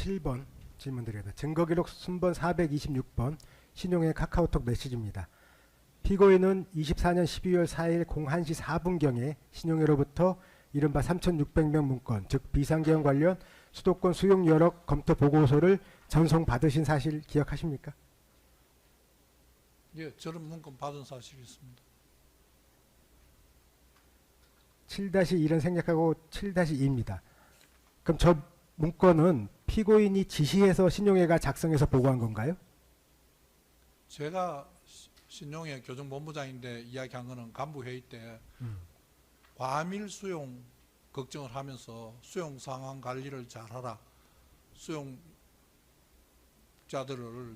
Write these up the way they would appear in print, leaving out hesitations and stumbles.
47번 질문 드립니다. 증거기록 순번 426번 신용의 카카오톡 메시지입니다. 피고인은 24년 12월 4일 01시 4분경에 신용회로부터 이른바 3,600명 문건, 즉 비상계엄 관련 수도권 수용 여력 검토 보고서를 전송받으신 사실 기억하십니까? 예, 저런 문건 받은 사실이 있습니다. 7-1은 생략하고 7-2입니다. 그럼 저 문건은 피고인이 지시해서 신용회가 작성해서 보고한 건가요? 제가 신용회 교정본부장인데 이야기한 거는 간부회의 때 과밀 수용 걱정을 하면서 수용 상황 관리를 잘하라, 수용자들을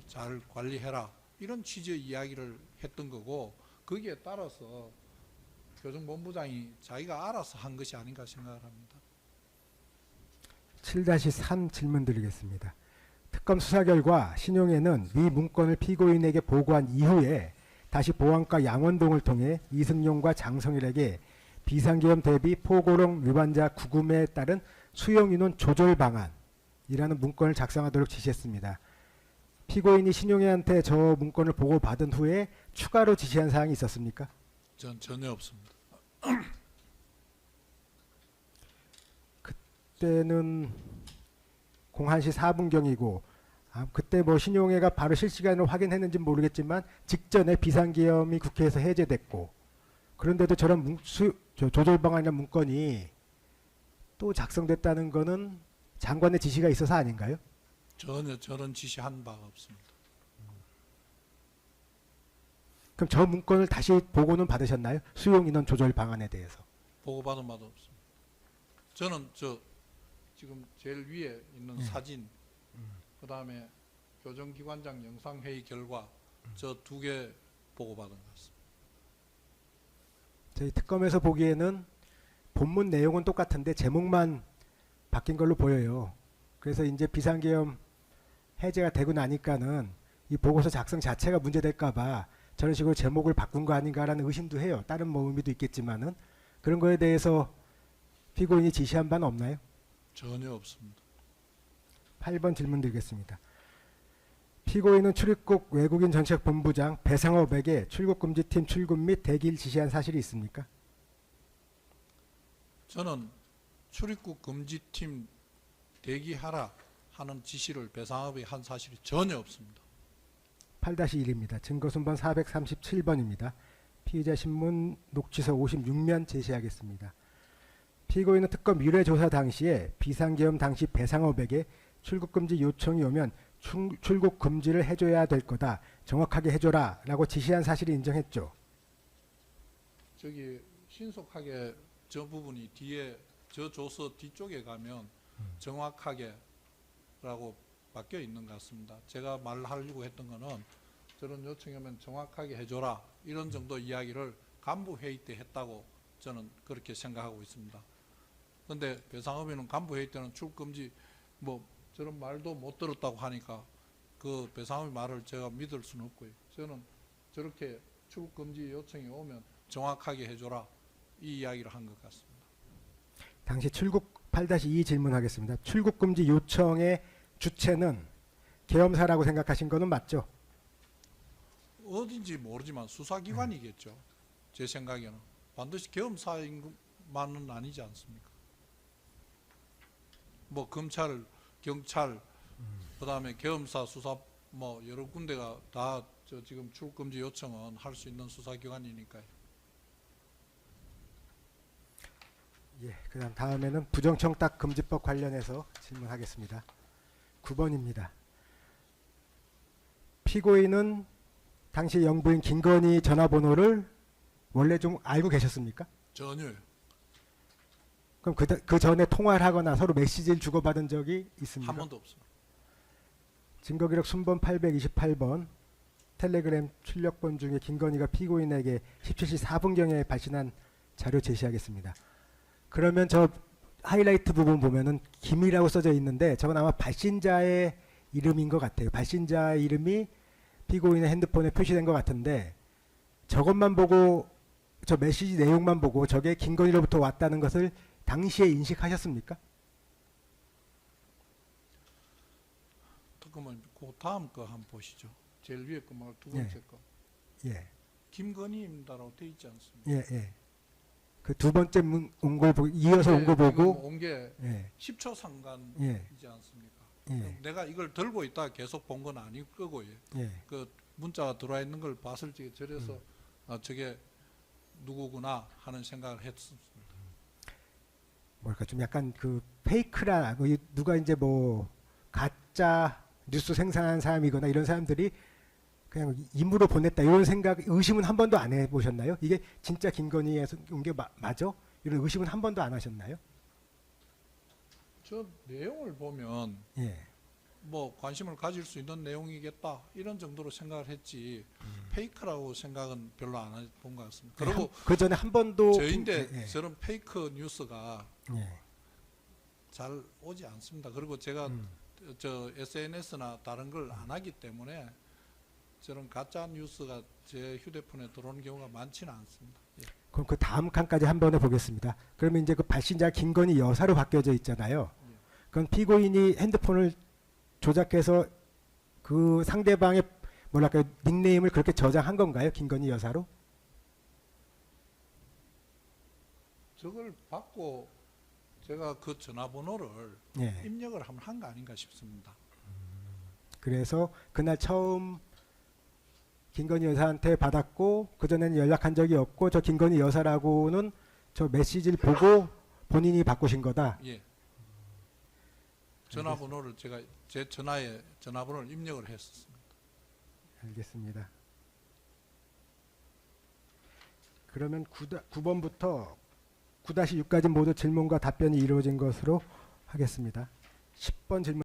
잘 관리해라, 이런 취지의 이야기를 했던 거고, 거기에 따라서 교정본부장이 자기가 알아서 한 것이 아닌가 생각을 합니다. 7-3 질문 드리겠습니다. 특검 수사 결과 신용회는 위 문건을 피고인에게 보고한 이후에 다시 보안과 양원동을 통해 이승용과 장성일에게 비상계엄 대비 포고령 위반자 구금에 따른 수용인원 조절 방안이라는 문건을 작성하도록 지시했습니다. 피고인이 신용회한테 저 문건을 보고받은 후에 추가로 지시한 사항이 있었습니까? 전 전혀 없습니다. 그때는 01시 4분경이고 그때 뭐 신용회가 바로 실시간으로 확인했는지 모르겠지만 직전에 비상계엄이 국회에서 해제됐고, 그런데도 저런 조절 방안이나 문건이 또 작성됐다는 거는 장관의 지시가 있어서 아닌가요? 전혀 저런 지시한 바가 없습니다. 그럼 저 문건을 다시 보고는 받으셨나요? 수용인원 조절 방안에 대해서. 보고받은 바도 없습니다. 저는 지금 제일 위에 있는 사진, 그 다음에 교정기관장 영상회의 결과 저 두 개 보고받은 것 같습니다. 저희 특검에서 보기에는 본문 내용은 똑같은데 제목만 바뀐 걸로 보여요. 그래서 이제 비상계엄 해제가 되고 나니까는 이 보고서 작성 자체가 문제될까봐 저런 식으로 제목을 바꾼 거 아닌가라는 의심도 해요. 다른 뭐 의미도 있겠지만은 그런 거에 대해서 피고인이 지시한 바는 없나요? 전혀 없습니다. 8번 질문 드리겠습니다. 피고인은 출입국 외국인 정책본부장 배상업에게 출국금지팀 출국 및 대기를 지시한 사실이 있습니까? 저는 출입국 금지팀 대기하라 하는 지시를 배상업이 한 사실이 전혀 없습니다. 8-1입니다. 증거순번 437번입니다. 피의자 신문 녹취서 56면 제시하겠습니다. 피고인은 특검 유례조사 당시에 비상계엄 당시 배상업에게 출국금지 요청이 오면 출국금지를 해줘야 될 거다, 정확하게 해줘라 라고 지시한 사실을 인정했죠. 저기 신속하게 저 부분이 뒤에 저 조서 뒤쪽에 가면 정확하게 라고 바뀌어 있는 것 같습니다. 제가 말하려고 했던 거는 저런 요청이 오면 정확하게 해줘라, 이런 정도 이야기를 간부회의 때 했다고 저는 그렇게 생각하고 있습니다. 그런데 배상업위는 간부회의 때는 출국금지 뭐 저런 말도 못 들었다고 하니까 그 배상업위 말을 제가 믿을 수는 없고요. 저는 저렇게 출국금지 요청이 오면 정확하게 해줘라, 이 이야기를 한 것 같습니다. 당시 출국 8-2 질문하겠습니다. 출국금지 요청의 주체는 계엄사라고 생각하신 거는 맞죠? 어딘지 모르지만 수사기관이겠죠. 제 생각에는 반드시 계엄사인만은 아니지 않습니까? 뭐 검찰, 경찰, 그다음에 계엄사 수사 뭐 여러 군데가 다 지금 출국금지 요청은 할 수 있는 수사기관이니까요. 예, 그다음 다음에는 부정청탁금지법 관련해서 질문하겠습니다. 9번입니다. 피고인은 당시 영부인 김건희 전화번호를 원래 좀 알고 계셨습니까? 전혀요. 그럼 그 전에 통화를 하거나 서로 메시지를 주고받은 적이 있습니까? 한 번도 없습니다. 증거기록 순번 828번 텔레그램 출력본 중에 김건희가 피고인에게 17시 4분경에 발신한 자료 제시하겠습니다. 그러면 저 하이라이트 부분 보면은 김이라고 써져 있는데 저건 아마 발신자의 이름인 것 같아요. 발신자의 이름이 피고인의 핸드폰에 표시된 것 같은데 저것만 보고, 저 메시지 내용만 보고 저게 김건희로부터 왔다는 것을 당시에 인식하셨습니까? 그러면 그 다음 거 한번 보시죠. 제일 위에 거 말고 두 번째 거. 예. 김건희입니다라고 돼 있지 않습니까? 예, 예. 그 두 번째 온 걸 보고 이어서 온 거 보고 온게 예. 10초 상관이지 예. 않습니까? 예. 내가 이걸 들고 있다 계속 본 건 아닐 거고요. 예. 그 문자가 들어와 있는 걸 봤을 때 저래서 아, 저게 누구구나 하는 생각을 했습니다. 뭐랄까 좀 약간 그 페이크라 뭐 누가 이제 뭐 가짜 뉴스 생산한 사람이거나 이런 사람들이 그냥 임으로 보냈다 이런 생각 의심은 한 번도 안 해보셨나요? 이게 진짜 김건희에서 온 게 맞아? 이런 의심은 한 번도 안 하셨나요? 저 내용을 보면 예. 뭐 관심을 가질 수 있는 내용이겠다 이런 정도로 생각을 했지 페이크라고 생각은 별로 안 해본 것 같습니다. 그리고 그 전에 한 번도 저인데 예. 저런 페이크 뉴스가 예. 잘 오지 않습니다. 그리고 제가 저 SNS나 다른 걸 안 하기 때문에 저런 가짜 뉴스가 제 휴대폰에 들어오는 경우가 많지는 않습니다. 예. 그럼 그 다음 칸까지 한 번에 보겠습니다. 그러면 이제 그 발신자 김건희 여사로 바뀌어져 있잖아요. 그건 피고인이 핸드폰을 조작해서 그 상대방의 뭐랄까요 닉네임을 그렇게 저장한 건가요? 김건희 여사로? 저걸 받고 제가 그 전화번호를 예. 입력을 한 거 아닌가 싶습니다. 그래서 그날 처음 김건희 여사한테 받았고 그전에는 연락한 적이 없고 저 김건희 여사라고는 저 메시지를 보고 본인이 바꾸신 거다. 예. 전화번호를 제가 제 전화에 전화번호를 입력을 했었습니다. 알겠습니다. 그러면 9번부터 9-6까지 모두 질문과 답변이 이루어진 것으로 하겠습니다. 10번 질문